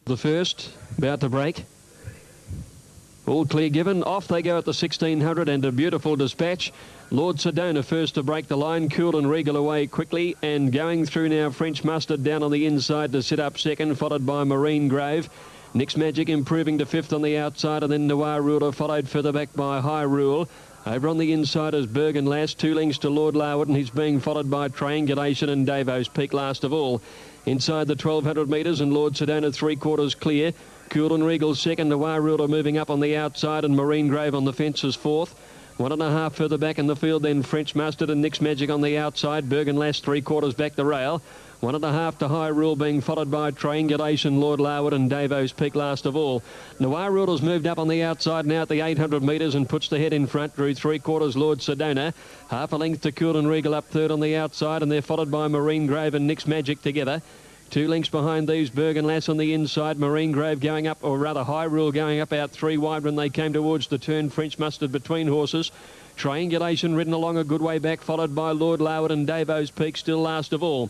The first, about to break. All clear given. Off they go at the 1600 and a beautiful dispatch. Lord Sedona first to break the line. Cool and Regal away quickly. And going through now, French Mustard down on the inside to sit up second, followed by Marine Grave. Nix Magic improving to fifth on the outside, and then Noir Ruler followed further back by High Rule. Over on the inside is Bergen Lass, 2 lengths to Lord Larwood, and he's being followed by Triangulation and Davo's Peak last of all. Inside the 1200 metres, and Lord Sedona 3/4 clear. Cool and Regal second, Noir Ruler moving up on the outside, and Marine Grave on the fences fourth. 1.5 further back in the field, then French Mustard and Nix Magic on the outside. Bergen Lass 3/4 back the rail. 1.5 to High Rule, being followed by Triangulation, Lord Larwood and Davo's Peak last of all. Noir Ruler's moved up on the outside now at the 800 metres and puts the head in front. Drew 3/4 Lord Sedona. Half a length to Cool and Regal up third on the outside, and they're followed by Marine Grave and Nix Magic together. 2 lengths behind these, Bergen Lass on the inside. Marine Grave going up, or rather High Rule going up out 3 wide when they came towards the turn. French Mustard between horses. Triangulation ridden along a good way back, followed by Lord Larwood and Davo's Peak still last of all.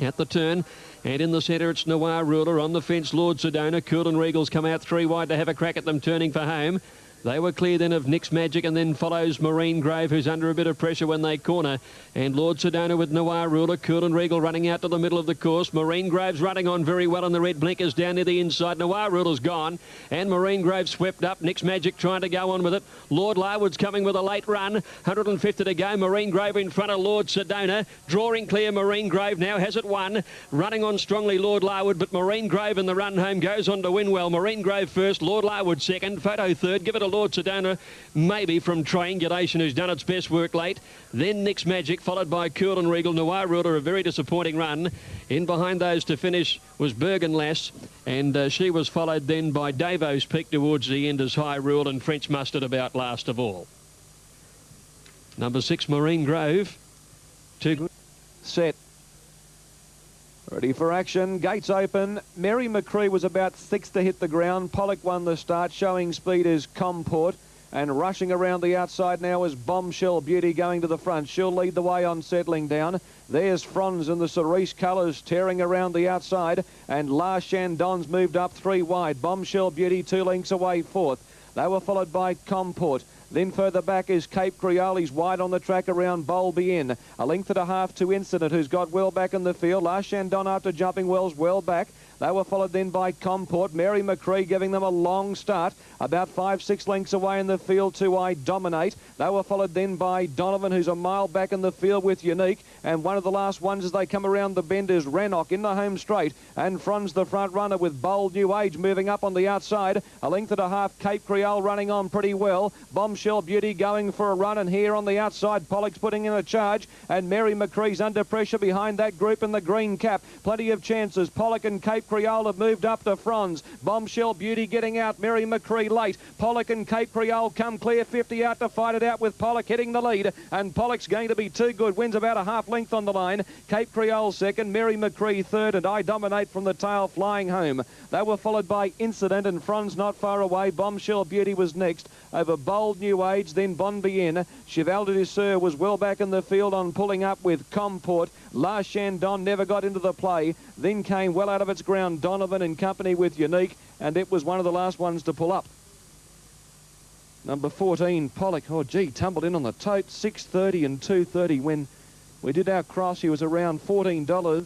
At the turn, and in the centre it's Noir Ruler. On the fence, Lord Sedona. Cool and Regal's come out 3 wide to have a crack at them turning for home. They were clear then of Nix Magic, and then follows Marine Grave, who's under a bit of pressure when they corner. And Lord Sedona with Noir Ruler. Cool and Regal running out to the middle of the course. Marine Grave's running on very well in the red blinkers down near the inside. Noir Ruler's gone, and Marine Grave swept up. Nix Magic trying to go on with it. Lord Larwood's coming with a late run. 150 to go. Marine Grave in front of Lord Sedona. Drawing clear, Marine Grave now has it won. Running on strongly, Lord Larwood, but Marine Grave in the run home goes on to win well. Marine Grave first, Lord Larwood second. Photo third. Give it a Lord Sedona, maybe from Triangulation, who's done its best work late. Then Nix Magic, followed by Cool and Regal. Noir Ruler, a very disappointing run. In behind those to finish was Bergen Lass, and she was followed then by Davo's Peak towards the end as High Rule, and French Mustard about last of all. Number 6, Marine Grave. 2 good. Set. Ready for action. Gates open. Mary McCree was about 6 to hit the ground. Pollock won the start. Showing speed is Comport. And rushing around the outside now is Bombshell Beauty going to the front. She'll lead the way on settling down. There's Franz in the cerise colours tearing around the outside. And La Chandon's moved up 3 wide. Bombshell Beauty 2 lengths away fourth. They were followed by Comport. Then further back is Cape Creole. He's wide on the track around Bowlby Inn. A length and a half to Incident, who's got well back in the field. La Chandon after jumping well's well back. They were followed then by Comport. Mary McCree giving them a long start. About 5-6 lengths away in the field to I Dominate. They were followed then by Donovan, who's a mile back in the field with Unique. And one of the last ones as they come around the bend is Rannoch in the home straight. And Franz the front runner with Bold New Age moving up on the outside. A length and a half, Cape Creole running on pretty well. Bombshell Beauty going for a run, and here on the outside Pollock's putting in a charge, and Mary McCree's under pressure behind that group in the green cap. Plenty of chances. Pollock and Cape Creole have moved up to Franz. Bombshell Beauty getting out. Mary McCree late. Pollock and Cape Creole come clear. 50 out to fight it out with Pollock hitting the lead, and Pollock's going to be too good. Wins about a half length on the line. Cape Creole second. Mary McCree third, and I Dominate from the tail flying home. They were followed by Incident, and Franz not far away. Bombshell Beauty was next over Bold New Age, then Bonby Inn. Cheval de Dessert was well back in the field on pulling up with Comport. La Chandon never got into the play. Then came well out of its ground Donovan in company with Unique, and it was one of the last ones to pull up. Number 14, Pollock. Oh, gee, tumbled in on the tote. 6.30 and 2.30 when we did our cross. He was around $14.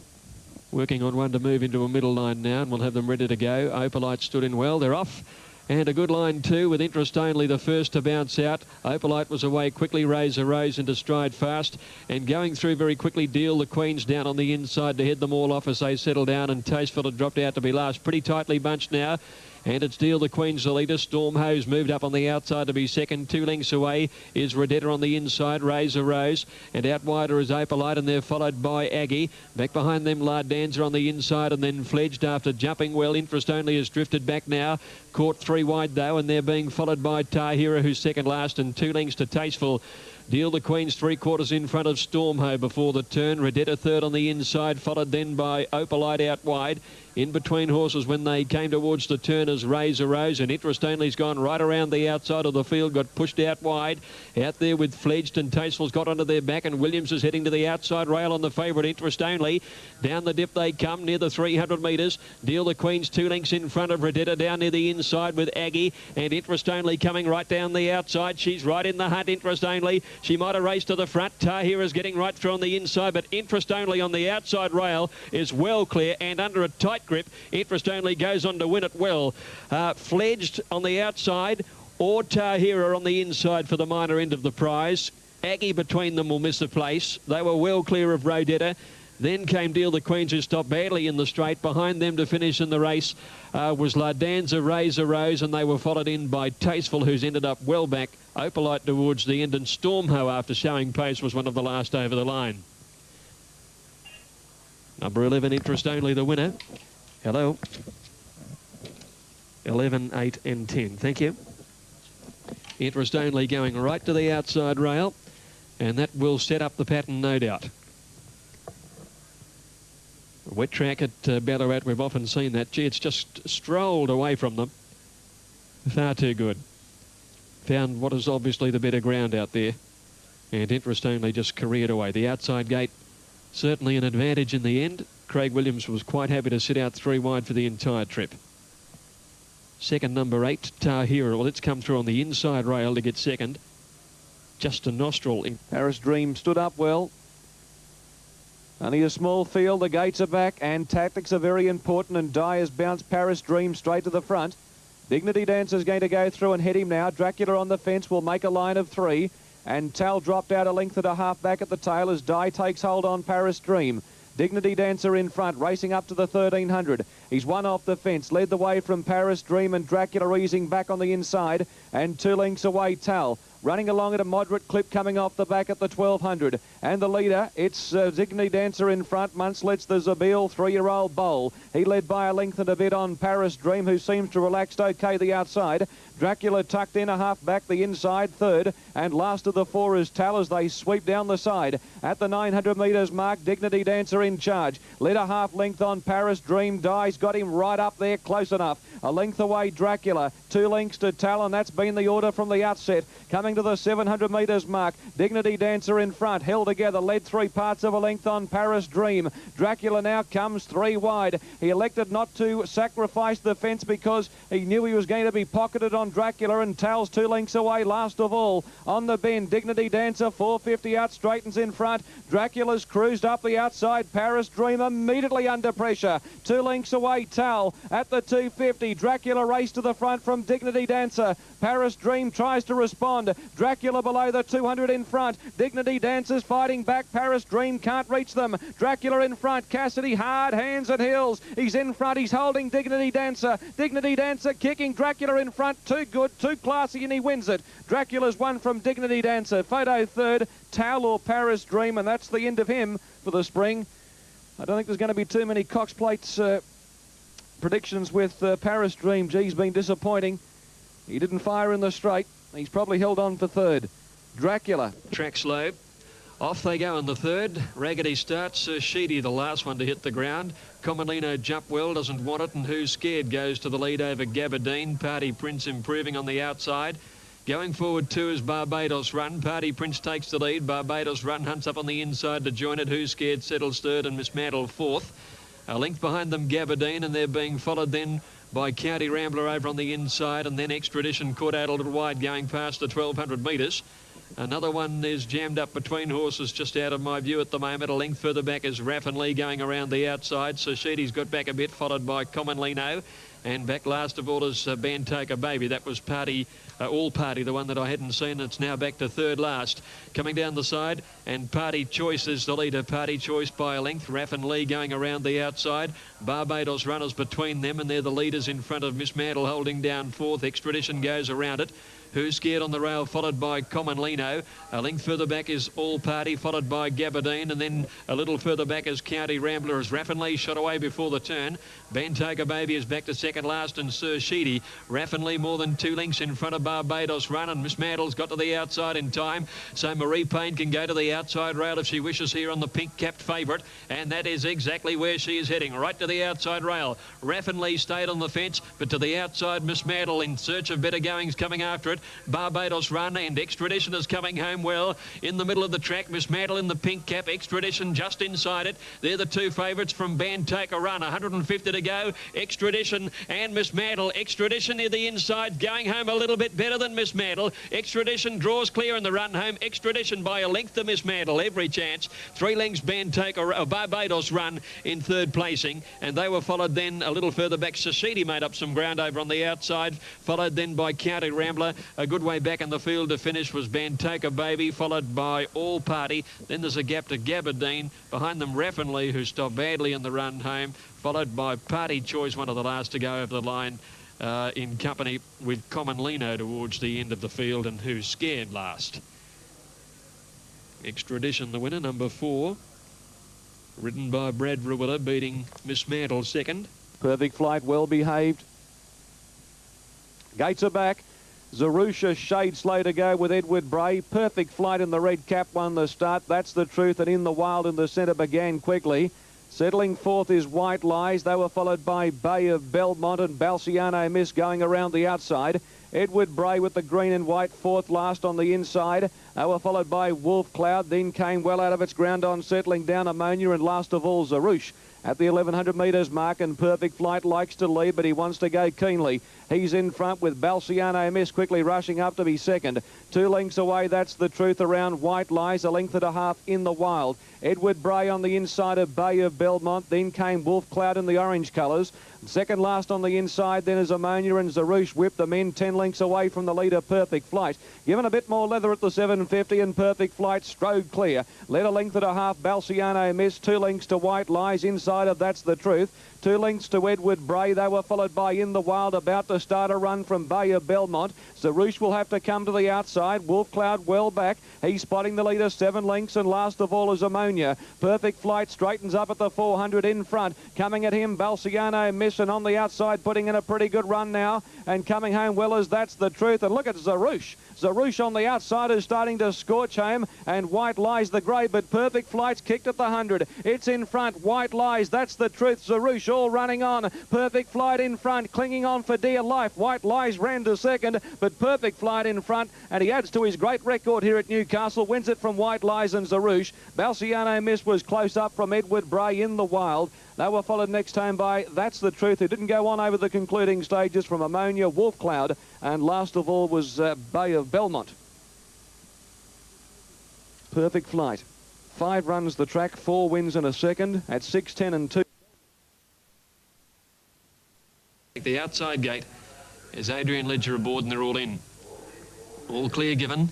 Working on one to move into a middle line now, and we'll have them ready to go. Opalite stood in well. They're off. And a good line too, with Interest Only the first to bounce out. Opalite was away quickly. Razor Rose into stride fast, and going through very quickly. Deal the Queens down on the inside to head them all off as they settle down, and Tasteful had dropped out to be last. Pretty tightly bunched now. And it's Deal the Queen's the leader. Storm Hose moved up on the outside to be second. 2 lengths away is Redetta on the inside. Razor Rose. And out wider is Opalite, and they're followed by Aggie. Back behind them, La Dancer on the inside, and then Fledged after jumping well. Interest Only has drifted back now. Caught 3 wide though, and they're being followed by Tahira, who's second last, and 2 lengths to Tasteful. Deal the Queen's 3/4 in front of Stormho before the turn. Redetta third on the inside, followed then by Opalite out wide. In between horses when they came towards the turn as Razor Rose, and Interest Only's gone right around the outside of the field, got pushed out wide. Out there with Fledged and Tasteful's got onto their back, and Williams is heading to the outside rail on the favourite Interest Only. Down the dip they come near the 300 metres. Deal the Queen's 2 lengths in front of Redetta down near the inside with Aggie, and Interest Only coming right down the outside. She's right in the hunt, Interest Only. She might have raced to the front. Tahir is getting right through on the inside, but Interest Only on the outside rail is well clear and under a tight grip. Interest Only goes on to win it well. Fledged on the outside, or Tahira on the inside for the minor end of the prize. Aggie between them will miss a place. They were well clear of Rodetta. Then came Deal the Queens, who stopped badly in the straight. Behind them to finish in the race was La Danza, Razor Rose, and they were followed in by Tasteful, who's ended up well back. Opalite towards the end, and Stormho, after showing pace, was one of the last over the line. Number 11, Interest Only, the winner. Hello. 11, 8 and 10. Thank you. Interest Only going right to the outside rail, and that will set up the pattern, no doubt. A wet track at Ballarat, we've often seen that. Gee, it's just strolled away from them. Far too good. Found what is obviously the better ground out there, and Interest Only just careered away. The outside gate, certainly an advantage in the end. Craig Williams was quite happy to sit out 3 wide for the entire trip. Second, number 8, Tahira. Well, it's come through on the inside rail to get second. Just a nostril. Paris Dream stood up well. Only a small field, the gates are back, and tactics are very important, and Dye has bounced Paris Dream straight to the front. Dignity Dancer is going to go through and head him now. Dracula on the fence will make a line of 3, and Tal dropped out a length and a half back at the tail as Dye takes hold on Paris Dream. Dignity Dancer in front, racing up to the 1300. He's one off the fence, led the way from Paris Dream, and Dracula easing back on the inside, and 2 lengths away Tal. Running along at a moderate clip, coming off the back at the 1200. And the leader, it's Dignity Dancer in front. Munslets the Zabeel 3-year-old Bowl. He led by a length and a bit on Paris Dream, who seems to relaxed okay the outside. Dracula tucked in a half back the inside, third. And last of the 4 is Tal as they sweep down the side. At the 900 metres mark, Dignity Dancer in charge. Led a half length on Paris Dream. Dye's got him right up there, close enough. A length away Dracula. 2 lengths to Tal, and that's been the order from the outset. Coming to the 700 metres mark, Dignity Dancer in front, held together, led 3 parts of a length on Paris Dream. Dracula now comes 3 wide. He elected not to sacrifice the fence because he knew he was going to be pocketed on Dracula, and Tal's 2 lengths away last of all. On the bend, Dignity Dancer 450 out, straightens in front. Dracula's cruised up the outside. Paris Dream immediately under pressure. 2 lengths away Tal at the 250. Dracula raced to the front from Dignity Dancer. Paris Dream tries to respond. Dracula below the 200 in front. Dignity Dancer's fighting back. Paris Dream can't reach them. Dracula in front. Cassidy hard hands and heels. He's in front. He's holding Dignity Dancer. Dignity Dancer kicking Dracula in front. Too good, too classy, and he wins it. Dracula's won from Dignity Dancer. Photo third. Tal or Paris Dream, and that's the end of him for the spring. I don't think there's going to be too many Cox Plates predictions with Paris Dream. Gee, he's been disappointing. He didn't fire in the straight. He's probably held on for third. Dracula. Track slow. Off they go in the third. Raggedy starts. Sheedy, the last one to hit the ground. Commonlino jump well, doesn't want it, and Who's Scared goes to the lead over Gabardine. Party Prince improving on the outside. Going forward too is Barbados Run. Party Prince takes the lead. Barbados Run hunts up on the inside to join it. Who's Scared settles third and Mismantled fourth. A length behind them Gabardine, and they're being followed then by County Rambler over on the inside, and then Extradition caught out a little wide going past the 1200 metres. Another one is jammed up between horses just out of my view at the moment. A length further back is Raffin Lee going around the outside. So Sheedy's got back a bit, followed by Commonlino. And back last of all is Bantoka Baby. That was All Party, the one that I hadn't seen. It's now back to third last. Coming down the side, and Party Choice is the leader. Party Choice by a length. Raffin Lee going around the outside. Barbados Runners between them, and they're the leaders in front of Mismantle holding down fourth. Extradition goes around it. Who's Scared on the rail, followed by Commonlino. A length further back is All Party, followed by Gabardine, and then a little further back is County Rambler as Raffin Lee shot away before the turn. Bantoka Baby is back to second. second last, and Sir Sheedy. Raffinley more than 2 lengths in front of Barbados Run, and Miss Mantle's got to the outside in time. So Marie Payne can go to the outside rail if she wishes here on the pink-capped favourite, and that is exactly where she is heading, right to the outside rail. Raffinley stayed on the fence, but to the outside, Miss Mantle in search of better goings coming after it. Barbados Run and Extradition is coming home well. In the middle of the track, Miss Mantle in the pink cap, Extradition just inside it. They're the 2 favourites from Bandtaker Run. 150 to go. Extradition and Miss Mantle. Extradition near the inside, going home a little bit better than Miss Mantle. Extradition draws clear in the run home. Extradition by a length to Miss Mantle, every chance. 3 lengths Bandtaker, Barbados Run in 3rd placing, and they were followed then a little further back. Sashidi made up some ground over on the outside, followed then by County Rambler. A good way back in the field to finish was Bandtaker Baby, followed by All Party. Then there's a gap to Gabardine. Behind them, Raffinley, who stopped badly in the run home, followed by Party Choice, one of the last to go over the line, in company with Common Lino towards the end of the field, and who scared last. Extradition, the winner, number 4. Ridden by Brad Ruwilla, beating Miss Mantle second. Perfect Flight, well behaved. Gates are back. Zarusha shade slow to go with Edward Bray. Perfect Flight in the red cap won the start. That's the truth. And In the Wild in the centre began quickly. Settling 4th is White Lies. They were followed by Bay of Belmont and Balciano Miss going around the outside. Edward Bray with the green and white 4th last on the inside. They were followed by Wolf Cloud, then came well out of its ground on settling down Ammonia, and last of all Zarouche at the 1100 metres mark. And Perfect Flight likes to lead, but he wants to go keenly. He's in front with Balciano Miss quickly rushing up to be second. 2 lengths away, That's the Truth around White Lies, a length and a half In the Wild. Edward Bray on the inside of Bay of Belmont, then came Wolf Cloud in the orange colours. Second last on the inside, then is Ammonia, and Zarouche whipped them in 10 lengths away from the leader, Perfect Flight. Given a bit more leather at the 750, and Perfect Flight strode clear. Led a length and a half, Balciano Miss. 2 lengths to White Lies inside of That's the Truth. 2 lengths to Edward Bray. They were followed by In the Wild, about to start a run from Bay of Belmont. Zarouche will have to come to the outside. Wolf Cloud well back. He's spotting the leader 7 lengths, and last of all is Ammonia. Perfect Flight straightens up at the 400 in front. Coming at him, Balciano Miss, and on the outside putting in a pretty good run now. And coming home well as That's the Truth. And look at Zarouche. Zarouche on the outside is starting to scorch home, and White Lies the grey, but Perfect Flight's kicked at the 100. It's in front. White Lies, That's the Truth. Zarouche all running on. Perfect Flight in front, clinging on for dear life. White Lies ran to second, but Perfect Flight in front, and he adds to his great record here at Newcastle. Wins it from White Lies and Zarouche. Balciano Miss was close up from Edward Bray In the Wild. They were followed next time by That's the Truth, who didn't go on over the concluding stages, from Ammonia, Wolf Cloud, and last of all was Bay of Belmont. Perfect Flight. 5 runs the track, 4 wins and a second at 6:10 and 2. The outside gate is Adrian Ledger aboard, and they're all in. All clear given.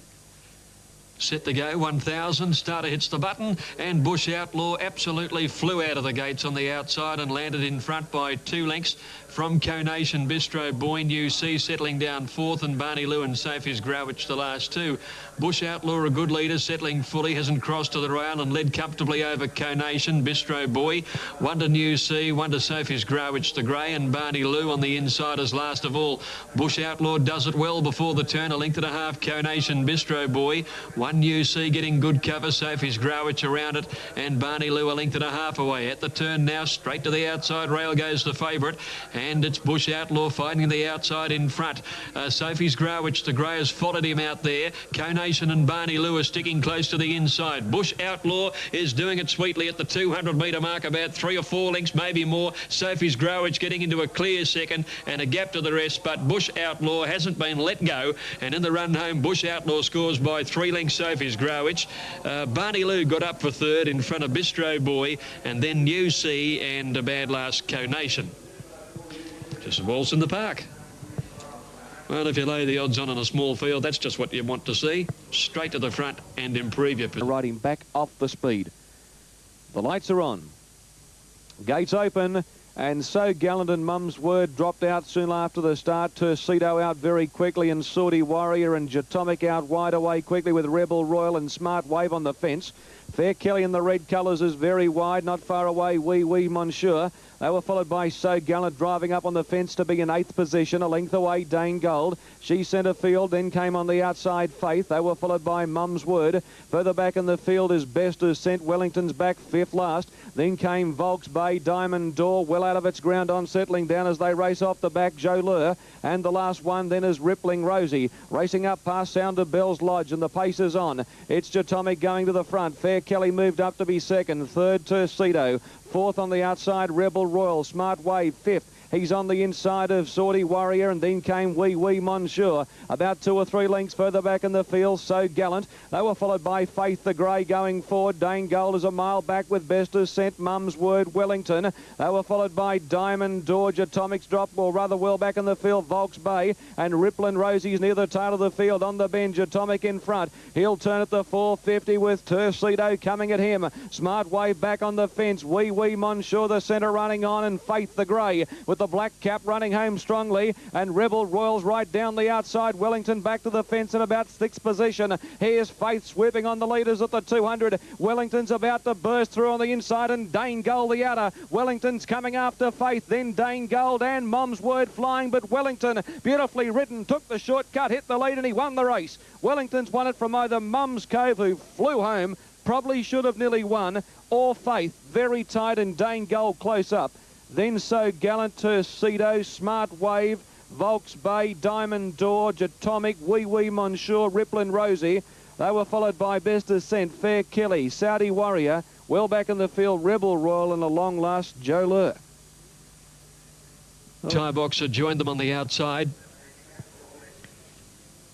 Set to go, 1,000. Starter hits the button, and Bush Outlaw absolutely flew out of the gates on the outside and landed in front by 2 lengths from Conation Bistro Boy. New Sea settling down 4th, and Barney Lou and Sophie's Growich the last 2. Bush Outlaw, a good leader, settling fully, hasn't crossed to the rail and led comfortably over Conation Bistro Boy. 1 to New Sea, 1 to Sophie's Growich the grey, and Barney Lou on the inside as last of all. Bush Outlaw does it well before the turn, a length and a half, Conation Bistro Boy. 1 New Sea getting good cover, Sophie's Growich around it, and Barney Lou a length and a half away. At the turn now, straight to the outside rail goes the favourite, and it's Bush Outlaw fighting the outside in front. Sophie's Growich the grey has followed him out there. Conation and Barney Lou are sticking close to the inside. Bush Outlaw is doing it sweetly at the 200 metre mark, about 3 or 4 lengths, maybe more. Sophie's Growich getting into a clear second and a gap to the rest, but Bush Outlaw hasn't been let go, and in the run home, Bush Outlaw scores by 3 lengths Sophie's Growich. Barney Lou got up for 3rd in front of Bistro Boy, and then New Sea and a bad last Conation. Just a waltz in the park. Well, if you lay the odds on in a small field, that's just what you want to see. Straight to the front and improve your position. Riding back off the speed. The lights are on. Gates open. And So Gallant and Mum's Word dropped out soon after the start. Tursito out very quickly, and Saudi Warrior and Jatomic out wide away quickly, with Rebel Royal and Smart Wave on the fence. Fair Kelly in the red colours is very wide, not far away, Wee Monsieur. They were followed by So Gallant driving up on the fence to be in 8th position. A length away, Dane Gold. She centre field, then came on the outside, Faith. They were followed by Mum's Word. Further back in the field is Best Ascent. Wellington's back 5th last. Then came Volks Bay, Diamond Door, well out of its ground on settling down as they race off the back, Joe Lure. And the last one then is Rippling Rosie. Racing up past Sound of Bell's Lodge, and the pace is on. It's Jatomic going to the front. Fair Kelly moved up to be second. Third, Tercedo. Fourth on the outside, Rebel Royal. Smart Wave, fifth. He's on the inside of Swordy Warrior, and then came Wee Monsieur. About 2 or 3 lengths further back in the field, So Gallant. They were followed by Faith the Grey going forward. Dane Gold is a mile back with Best Ascent, Mum's Word, Wellington. They were followed by Diamond Door. Atomic's drop, or rather well back in the field, Volks Bay. And Rippling Rosie's near the tail of the field on the bend. Atomic in front. He'll turn at the 450 with Tercedo coming at him. Smart Wave back on the fence. Wee Monsieur the centre running on, and Faith the Grey with the black cap running home strongly, and Rebel Royals right down the outside. Wellington back to the fence in about 6th position. Here's Faith sweeping on the leaders at the 200. Wellington's about to burst through on the inside, and Dane Gold the outer. Wellington's coming after Faith, then Dane Gold and Mum's Word flying, but Wellington, beautifully ridden, took the shortcut, hit the lead, and he won the race. Wellington's won it from either Mum's Cove, who flew home, probably should have nearly won, or Faith, very tight, and Dane Gold close up. Then So Gallant, Tercedo, Smart Wave, Volks Bay, Diamond Door, Jatomic, Wee Monsieur, Rippling Rosie. They were followed by Best Ascent, Fair Kelly, Saudi Warrior, well back in the field, Rebel Royal, and a long last, Joe Lure. Tie Boxer joined them on the outside.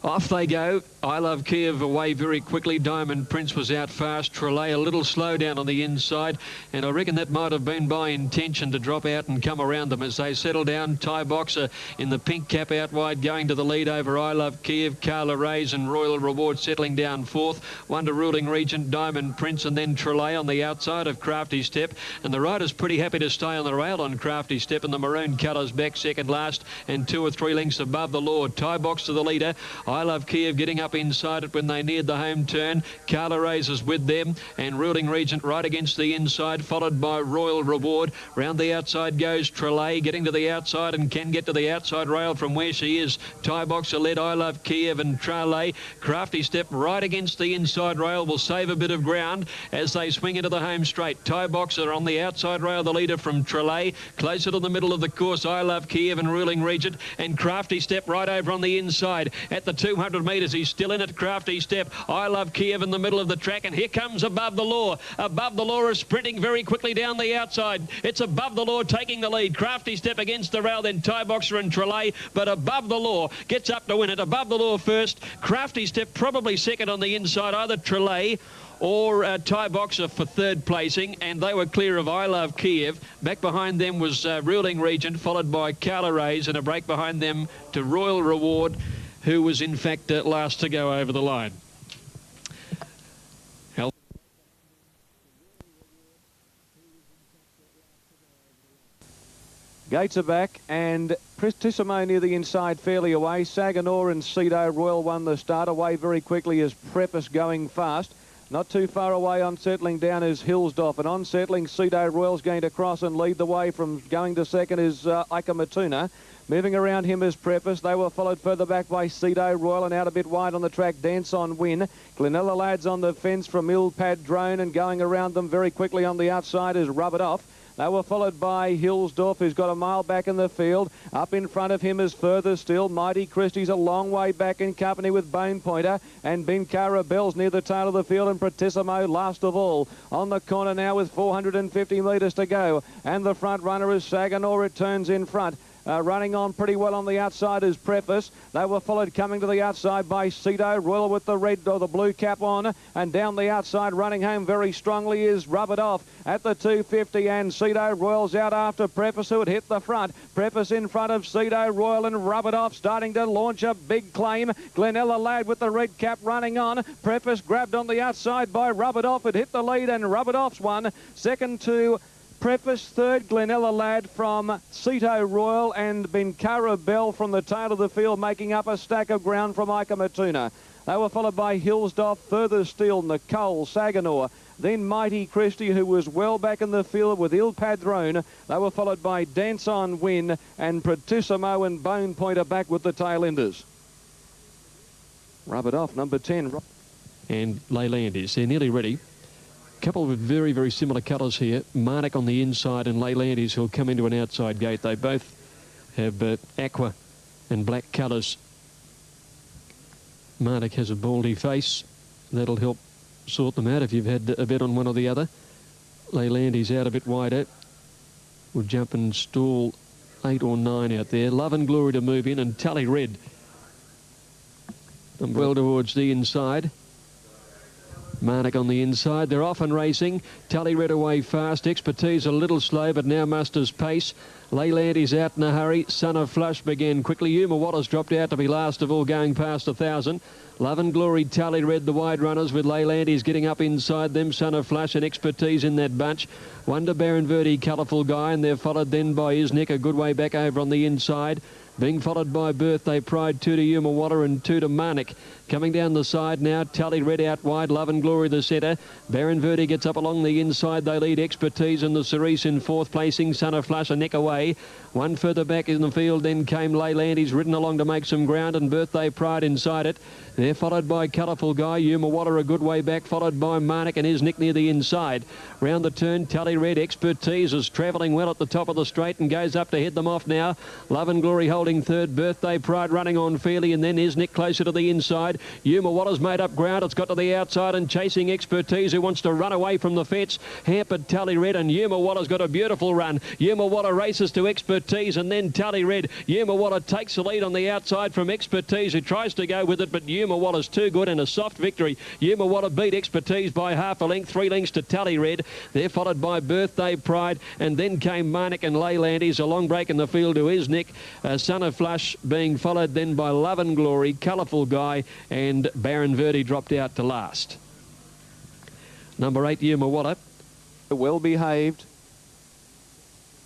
Off they go. I Love Kiev away very quickly. Diamond Prince was out fast. Trelay a little slow down on the inside, and I reckon that might have been by intention to drop out and come around them as they settle down. Tie Boxer in the pink cap out wide going to the lead over I Love Kiev. Carla Rays and Royal Reward settling down 4th. Wonder Ruling Regent, Diamond Prince, and then Trelay on the outside of Crafty Step. And the rider's pretty happy to stay on the rail on Crafty Step, and the maroon colours back second last and 2 or 3 lengths above the Lord. Tie Box to the leader. I Love Kiev getting up inside it when they neared the home turn. Carla Rays is with them, and Ruling Regent right against the inside, followed by Royal Reward. Round the outside goes Trelay, getting to the outside and can get to the outside rail from where she is. Tie Boxer led I Love Kiev and Trelay. Crafty Step right against the inside rail will save a bit of ground as they swing into the home straight. Tie Boxer on the outside rail, the leader from Trelay. Closer to the middle of the course, I Love Kiev and Ruling Regent, and Crafty Step right over on the inside. At the 200 metres, he's still in it. Crafty Step. I Love Kiev in the middle of the track, and here comes Above the Law. Above the Law is sprinting very quickly down the outside. It's Above the Law taking the lead. Crafty Step against the rail, then Tie Boxer and Trelay, but Above the Law gets up to win it. Above the Law first. Crafty Step probably second on the inside, either Trelay or Tie Boxer for 3rd placing, and they were clear of I Love Kiev. Back behind them was Ruling Regent, followed by Carla Rays, and a break behind them to Royal Reward, who was in fact last to go over the line. Gates are back, and Prestissimo near the inside, fairly away. Saganor and Cedo Royal won the start. Away very quickly is Preface going fast. Not too far away on settling down is Hillsdorf, and on settling, Cedo Royal's going to cross and lead the way. From going to second is Ikamatuna. Moving around him is Preface. They were followed further back by Cedo Royal, and out a bit wide on the track, Dance on Win. Glenella Lads on the fence from Il Padrone, and going around them very quickly on the outside is Rub It Off. They were followed by Hillsdorf, who's got a mile back in the field. Up in front of him is further still. Mighty Christie's a long way back in company with Bone Pointer. And Binkara Bell's near the tail of the field, and Protissimo last of all. On the corner now with 450 metres to go. And the front runner is Saganor. It turns in front. Running on pretty well on the outside is Preface. They were followed coming to the outside by Cedo Royal with the red or the blue cap on. And down the outside running home very strongly is Rub It Off at the 250. And Cedo Royal's out after Preface, who had hit the front. Preface in front of Cedo Royal, and Rub It Off starting to launch a big claim. Glenella Lad with the red cap running on. Preface grabbed on the outside by Rub It Off. It hit the lead, and Rub It Off's won. Second to Preface, third Glenella Lad from Ceto Royal, and Binkara Bell from the tail of the field, making up a stack of ground from Ikamatuna. They were followed by Hillsdorf, further still Nicole, Saganor, then Mighty Christie, who was well back in the field with Il Padrone. They were followed by Dance On Win and Pratissimo and Bone Pointer back with the tail enders. Rub it off, number 10. And Leylandis, they're nearly ready. A couple of very, very similar colours here. Marnick on the inside and Leylandis who'll come into an outside gate. They both have aqua and black colours. Marnick has a baldy face. That'll help sort them out if you've had a bet on one or the other. Leylandis out a bit wider. Will jump and stall 8 or 9 out there. Love and Glory to move in, and Tally Red well towards the inside. Marnick on the inside. They're off and racing. Tally Red away fast. Expertise a little slow, but now musters pace. Leylandis out in a hurry. Son of Flush began quickly. Yuma Waters dropped out to be last of all, going past 1,000. Love and Glory, Tally Red, the wide runners, with Leylandis getting up inside them. Son of Flush and Expertise in that bunch. Wonder Baron Verdi, Colourful Guy, and they're followed then by Isnick, a good way back over on the inside. Being followed by Birthday Pride, 2 to Yuma Water and 2 to Marnick. Coming down the side now, Tally Red out wide, Love and Glory the centre. Baron Verdi gets up along the inside. They lead Expertise and the Cerise in 4th placing. Son of Flush a neck away. One further back in the field, then came Leylandis ridden along to make some ground, and Birthday Pride inside it. They're followed by Colourful Guy, Yuma Water a good way back, followed by Marnick and Isnick near the inside. Round the turn, Tally Red, Expertise is travelling well at the top of the straight and goes up to head them off now. Love and Glory holding third, Birthday Pride running on fairly, and then Isnick closer to the inside. Yuma Water's made up ground. It's got to the outside and chasing Expertise, who wants to run away from the fence. Hampered Tally Red, and Yuma Water's got a beautiful run. Yuma Water races to Expertise and then Tally Red. Yuma Water takes the lead on the outside from Expertise, who tries to go with it, but Yuma Water's too good, and a soft victory. Yuma Water beat Expertise by half a length, 3 lengths to Tally Red. They're followed by Birthday Pride, and then came Marnick and Leylandis. A long break in the field to Isnick. Son of Flush being followed then by Love and Glory, Colourful Guy, and Baron Verdi dropped out to last. Number 8, Yuma Water. Well behaved.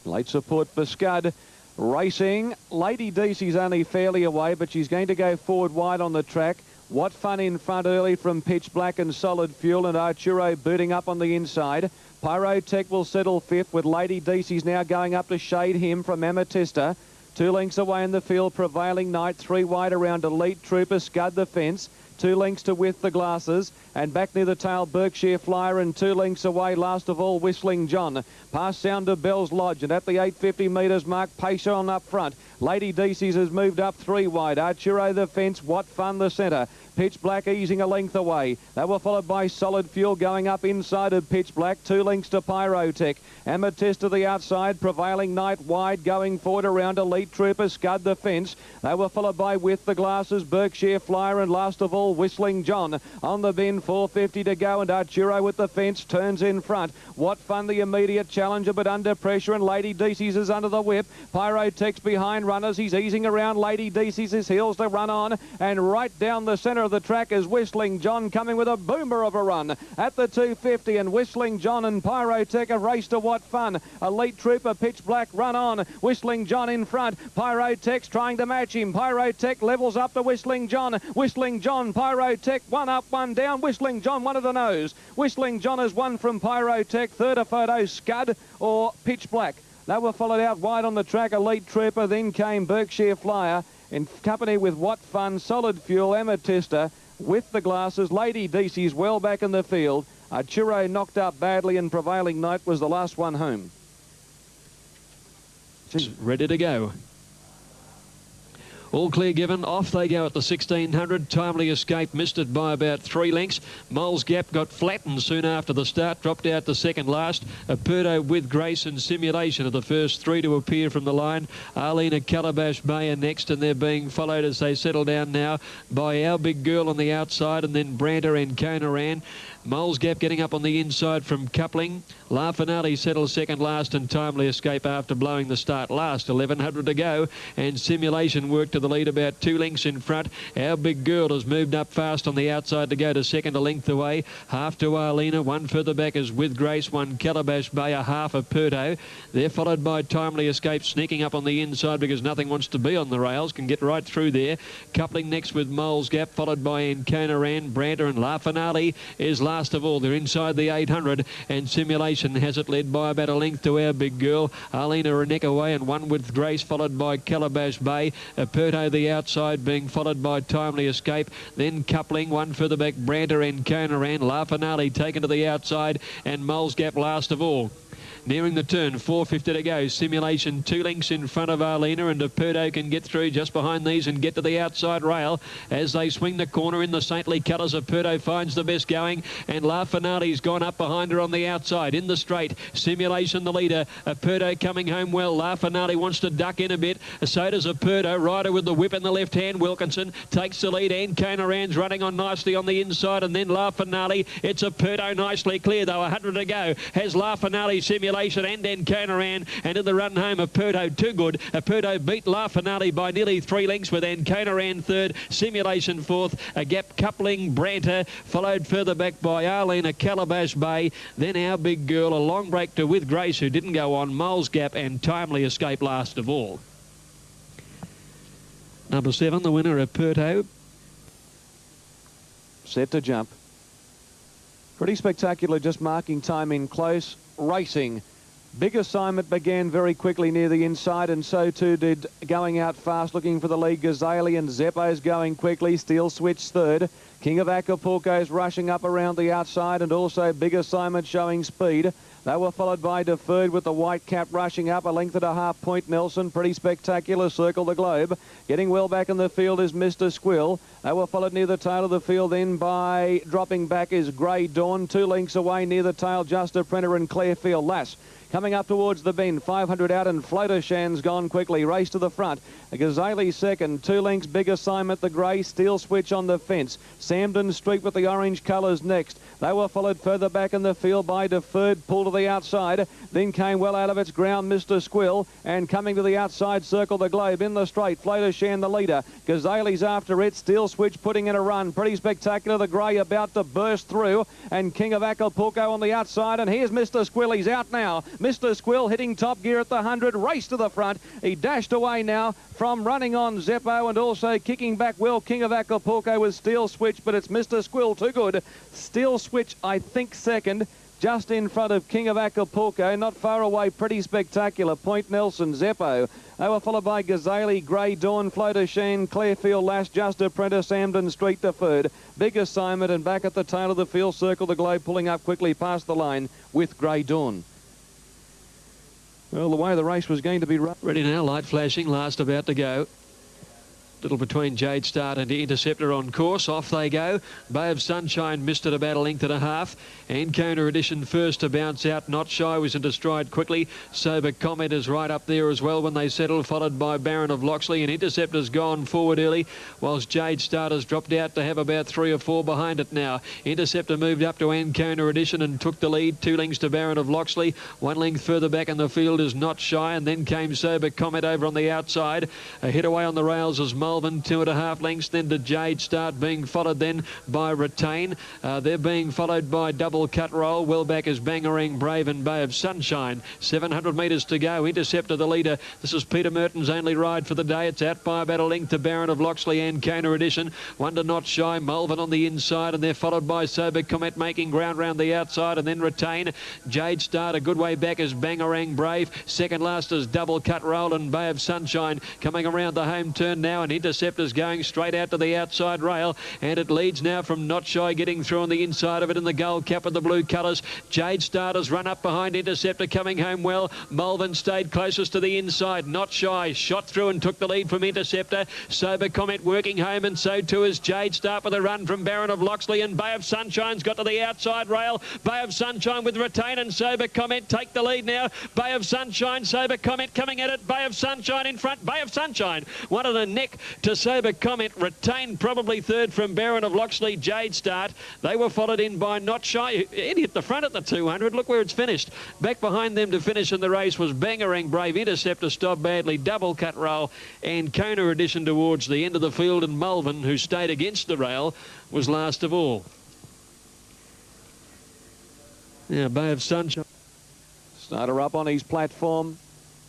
Late support for Scud. Racing. Lady Deasy's only fairly away, but she's going to go forward wide on the track. What Fun in front early from Pitch Black and Solid Fuel, and Arturo booting up on the inside. Pyrotech will settle 5th, with Lady Deasy's now going up to shade him from Amethysta. 2 lengths away in the field, Prevailing Night. 3 wide around Elite Trooper, Scud the fence. 2 lengths to With the Glasses, and back near the tail Berkshire Flyer, and 2 lengths away last of all Whistling John. Past Sound of Bells Lodge, and at the 850 metres mark, Pacer on up front. Lady Deasy's has moved up 3 wide. Arturo the fence, What Fun the centre. Pitch Black easing a length away. They were followed by Solid Fuel going up inside of Pitch Black. 2 lengths to Pyrotech. Amethyst to the outside. Prevailing Night wide going forward around Elite Trooper, Scud the fence. They were followed by With the Glasses, Berkshire Flyer, and last of all Whistling John. On the bin, 450 to go, and Arturo with the fence turns in front. What Fun the immediate challenger, but under pressure, and Lady Deasy's is under the whip. Pyrotech's behind runners. He's easing around Lady Deasy's heels to run on, and right down the centre of the track is Whistling John, coming with a boomer of a run at the 250, and Whistling John and Pyrotech have raced to What Fun. Elite Trooper, Pitch Black run on. Whistling John in front. Pyrotech's trying to match him. Pyrotech levels up to Whistling John. Whistling John, Pyrotech, 1 up, 1 down. Whistling John, 1 of the nose. Whistling John has won from Pyrotech. Third a photo, Scud or Pitch Black. They were followed out wide on the track, Elite Trooper, then came Berkshire Flyer in company with What Fun, Solid Fuel, Amethysta, With the Glasses. Lady Deasy's well back in the field. Arturo knocked up badly, and Prevailing Night was the last one home. Ready to go. All clear given. Off they go at the 1600. Timely Escape missed it by about 3 lengths. Mole's Gap got flattened soon after the start. Dropped out to second last. Aperto with Grace and Simulation are the first 3 to appear from the line. Arlena Calabash Bay are next, and they're being followed as they settle down now by Our Big Girl on the outside, and then Branter and Conaran. Mole's Gap getting up on the inside from Coupling. La Finale settles second last, and Timely Escape after blowing the start last. 1100 to go, and Simulation worked to the the lead, about 2 lengths in front. Our Big Girl has moved up fast on the outside to go to second, a length away. Half to Arlena, one further back is With Grace, one Calabash Bay, a half of Perto. They're followed by Timely Escape, sneaking up on the inside because Nothing Wants to Be on the rails, can get right through there. Coupling next with Mole's Gap, followed by Encona Ran, Branter and La Finale is last of all. They're inside the 800, and Simulation has it, led by about a length to Our Big Girl. Arlena a neck away, and one With Grace, followed by Calabash Bay. Perto the outside, being followed by Timely Escape. Then coupling, one further back, Branter and Encona Ran. La Finale taken to the outside, and Mole's Gap last of all. Nearing the turn, 4.50 to go. Simulation 2 lengths in front of Arlena, and Perto can get through just behind these and get to the outside rail as they swing the corner in the saintly colours. Of Perto finds the best going, and La Finale's gone up behind her on the outside. In the straight, Simulation the leader. Perto coming home well. La Finale wants to duck in a bit. So does Perto. Rider with the whip in the left hand. Wilkinson takes the lead. Encona Ran's running on nicely on the inside, and then La Finale. It's Perto nicely clear though. 100 to go. Has La Finale, Simulation and Encona Ran, and in the run home of Perto, too good. Perto beat La Finale by nearly 3 lengths, with Encona Ran third, Simulation fourth, a gap coupling Branter, followed further back by Arlena, Calabash Bay, then Our Big Girl, a long break to With Grace, who didn't go on, Mole's Gap and Timely Escape last of all. Number 7, the winner of Perto. Set to jump. Pretty spectacular, just marking time in close. Racing. Big Assignment began very quickly near the inside, and so too did Going Out Fast, looking for the lead. Gazali and Zeppo's going quickly. Steel Switch third. King of Acapulco's rushing up around the outside, and also Big Assignment showing speed. They were followed by Deferred with the white cap rushing up a length and a half. Point Nelson, pretty spectacular, Circle the Globe. Getting well back in the field is Mr. Squill. They were followed near the tail of the field then by dropping back is Grey Dawn. 2 lengths away near the tail, Just a Printer and Clearfield Lass. Coming up towards the bend, 500 out, and Floatershan's gone quickly. Race to the front. Gazali second, 2 lengths, Big Assignment, the grey. Steel Switch on the fence. Samden Street with the orange colours next. They were followed further back in the field by Deferred, pull to the outside. Then came well out of its ground Mr. Squill, and coming to the outside, Circle the Globe. In the straight, Floatershan the leader. Gazali's after it. Steel Switch putting in a run. Pretty spectacular, the grey about to burst through, and King of Acapulco on the outside. And here's Mr. Squill. He's out now. Mr. Squill hitting top gear at the 100. Race to the front. He dashed away now from running on Zeppo, and also kicking back well King of Acapulco with Steel Switch, but it's Mr. Squill too good. Steel Switch, I think, second, just in front of King of Acapulco, not far away, pretty spectacular. Point Nelson, Zeppo. They were followed by Gazali, Grey Dawn, Floatershan, Clearfield Lass, Just Apprentice, Amden Street Deferred. Big Assignment, and back at the tail of the field, Circle the Globe, pulling up quickly past the line with Grey Dawn. Well, the way the race was going to be run. Ready now, light flashing, last about to go. Little between Jade Start and Interceptor on course. Off they go. Bay of Sunshine missed it about a length and a half. Encona Edition first to bounce out. Not Shy was into stride quickly. Sober Comment is right up there as well when they settle, followed by Baron of Loxley, and Interceptor's gone forward early, whilst Jade Start has dropped out to have about 3 or 4 behind it now. Interceptor moved up to Encona Edition and took the lead. 2 lengths to Baron of Loxley. 1 length further back in the field is Not Shy, and then came Sober Comment over on the outside. A hit away on the rails is Melvin, 2.5 lengths, then to Jade Start, being followed then by Retain. They're being followed by Double Cut Roll. Well back is Bangarang Brave and Bay of Sunshine. 700 metres to go. Interceptor the leader. This is Peter Merton's only ride for the day. It's out by about a length to Baron of Loxley and Encona Edition. 1 to Not Shy, Melvin on the inside, and they're followed by Sober Comet making ground round the outside, and then Retain. Jade Start a good way back is Bangarang Brave. Second last is Double Cut Roll and Bay of Sunshine coming around the home turn now, and Interceptor's going straight out to the outside rail, and it leads now from Not Shy getting through on the inside of it in the gold cap with the blue colours. Jade Start has run up behind Interceptor coming home well. Melvin stayed closest to the inside. Not Shy shot through and took the lead from Interceptor. Sober Comment working home, and so too is Jade Start with a run from Baron of Loxley, and Bay of Sunshine's got to the outside rail. Bay of Sunshine with Retain and Sober Comment take the lead now. Bay of Sunshine, Sober Comment coming at it. Bay of Sunshine in front. Bay of Sunshine, one of the neck to Sober Comment, retained probably third from Baron of Loxley, Jade Start. They were followed in by Not Shy. It hit the front at the 200. Look where it's finished. Back behind them to finish in the race was Bangarang Brave, Interceptor, Stop Badly, Double Cut Roll, and Kona Edition towards the end of the field. And Mulvin, who stayed against the rail, was last of all. Yeah, Bay of Sunshine. Starter up on his platform.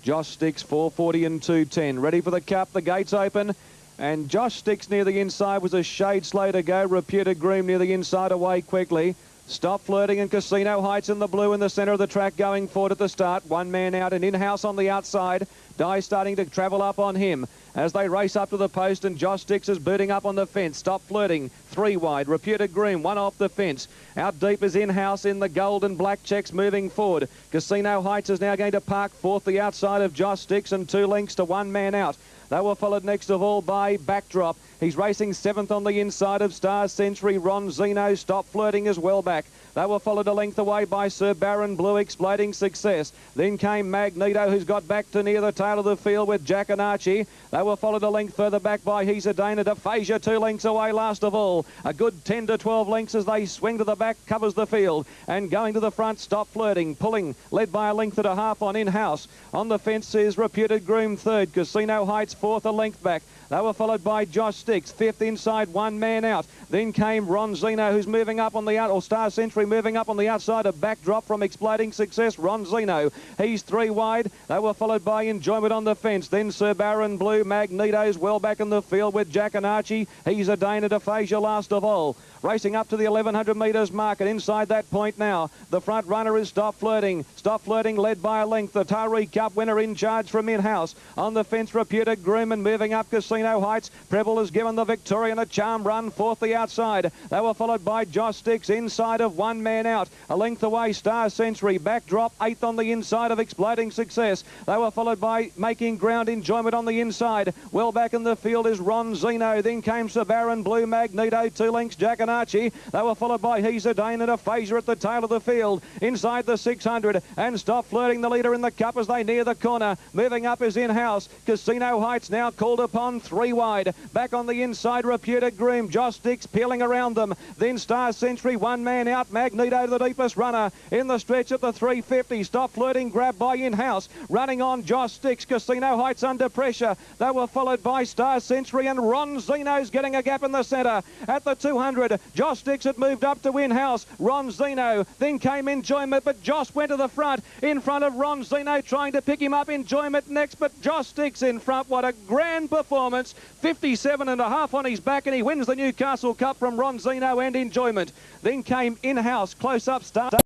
Josh Sticks, 440 and 210. Ready for the cup. The gates open. And Josh Sticks near the inside was a shade slow to go. Reputed Groom near the inside, away quickly. Stop Flirting and Casino Heights in the blue in the centre of the track going forward at the start. One man out and in-house on the outside. Dye starting to travel up on him as they race up to the post, and Josh Sticks is booting up on the fence. Stop Flirting, 3 wide. Reputed Groom, 1 off the fence. Out deep is in-house in the gold and black checks moving forward. Casino Heights is now going to park fourth, the outside of Josh Sticks, and 2 lengths to 1 man out. They were followed next of all by Backdrop. He's racing 7th on the inside of Star Century. Ron Zeno, Stop Flirting as well back. They were followed a length away by Sir Baron Blue, Exploding Success. Then came Magneto, who's got back to near the tail of the field with Jack and Archie. They were followed a length further back by He's a Dana. Aphasia 2 lengths away last of all. A good 10 to 12 lengths as they swing to the back, covers the field. And going to the front, Stop Flirting, pulling, led by a length and a half on in-house. On the fence is Reputed Groom 3rd. Casino Heights 4th, a length back. They were followed by Josh Sticks, 5th inside, 1 man out. Then came Ron Zeno, who's moving up on the out, or Star Century moving up on the outside. A Backdrop from Exploding Success, Ron Zeno. He's 3 wide. They were followed by Enjoyment on the fence. Then Sir Baron Blue, Magneto's well back in the field with Jack and Archie. He's a Dana, Aphasia last of all. Racing up to the 1100 metres mark, and inside that point now, the front runner is Stop Flirting. Stop Flirting led by a length. The Taree Cup winner in charge from in-house. On the fence, Reputed Groom, and moving up Casino Heights. Preble has given the Victorian a charm run, 4th the outside. They were followed by Josh Sticks inside of 1 man out. A length away, Star Century. Backdrop, 8th on the inside of Exploding Success. They were followed by Making Ground, Enjoyment on the inside. Well back in the field is Ron Zeno. Then came Sir Baron Blue, Magneto, 2 lengths, Jack and Archie. They were followed by He's a Dane and Aphasia at the tail of the field. Inside the 600 and Stop Flirting, the leader in the cup as they near the corner. Moving up is in-house. Casino Heights now called upon, 3 wide. Back on the inside, Reputed Groom. Josh Sticks peeling around them. Then Star Century, 1 man out. Magneto, the deepest runner. In the stretch at the 350. Stop Flirting, grabbed by in-house. Running on Josh Sticks. Casino Heights under pressure. They were followed by Star Century, and Ron Zeno's getting a gap in the centre. At the 200, Josh Sticks had moved up to in-house. Ron Zeno. Then came Enjoyment, but Josh went to the front. In front of Ron Zeno, trying to pick him up. Enjoyment next, but Josh Sticks in front. What a grand performance. 57 and a half on his back, and he wins the Newcastle Cup from Ron Zeno and Enjoyment. Then came in-house, close up start.